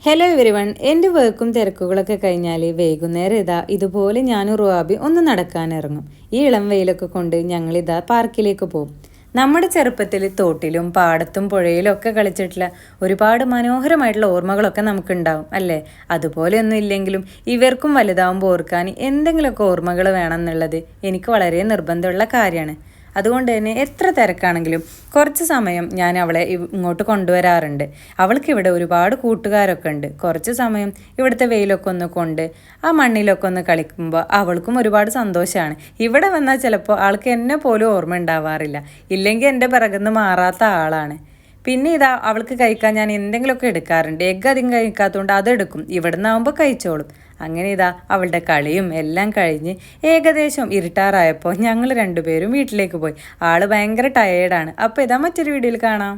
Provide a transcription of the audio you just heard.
Hello everyone, എൻ്റെ വർക്കും തിരക്കുകളൊക്കെ കഴിഞ്ഞാൽ വൈകുന്നേരം ഇതുപോലെ ഞാനും റുവാബി ഒന്ന് നടക്കാനിറങ്ങും. ഈ ഇളം വെയിലൊക്കെ കൊണ്ട് ഞങ്ങളിതാ പാർക്കിലേക്ക് പോകും. നമ്മുടെ ചെറുപ്പത്തിൽ തോട്ടിലും പാടത്തും പുഴയിലും ഒക്കെ കളിച്ചിട്ടുള്ള ഒരുപാട് മനോഹരമായിട്ടുള്ള ഓർമ്മകളൊക്കെ നമുക്കുണ്ടാവും അല്ലേ? അതുപോലെയൊന്നും ഇല്ലെങ്കിലും ഇവർക്കും വലുതാവുമ്പോൾ ഓർക്കാൻ എന്തെങ്കിലുമൊക്കെ ഓർമ്മകൾ വേണമെന്നുള്ളത് എനിക്ക് വളരെ നിർബന്ധമുള്ള കാര്യമാണ്. അതുകൊണ്ട് തന്നെ എത്ര തിരക്കാണെങ്കിലും കുറച്ച് സമയം ഞാൻ അവളെ ഇങ്ങോട്ട് കൊണ്ടുവരാറുണ്ട്. അവൾക്കിവിടെ ഒരുപാട് കൂട്ടുകാരൊക്കെ ഉണ്ട്. കുറച്ച് സമയം ഇവിടുത്തെ വെയിലൊക്കെ ഒന്ന് കൊണ്ട് ആ മണ്ണിലൊക്കെ ഒന്ന് കളിക്കുമ്പോൾ അവൾക്കും ഒരുപാട് സന്തോഷമാണ്. ഇവിടെ വന്നാൽ ചിലപ്പോൾ ആൾക്ക് എന്നെ പോലും ഓർമ്മ ഉണ്ടാവാറില്ല. ഇല്ലെങ്കിൽ എൻ്റെ പിറകുന്ന് മാറാത്ത ആളാണ്. പിന്നെ അവൾക്ക് കഴിക്കാൻ ഞാൻ എന്തെങ്കിലുമൊക്കെ എടുക്കാറുണ്ട്. എഗ്ഗ് അധികം കഴിക്കാത്തതുകൊണ്ട് അതെടുക്കും. ഇവിടെ നിന്നാകുമ്പോൾ കഴിച്ചോളും. അങ്ങനെ അവളുടെ കളിയും എല്ലാം കഴിഞ്ഞ് ഏകദേശം ഇരുട്ടാറായപ്പോൾ ഞങ്ങൾ രണ്ടുപേരും വീട്ടിലേക്ക് പോയി. ആള് ഭയങ്കര ടയേർഡാണ്. അപ്പോൾ മറ്റൊരു വീഡിയോയിൽ കാണാം.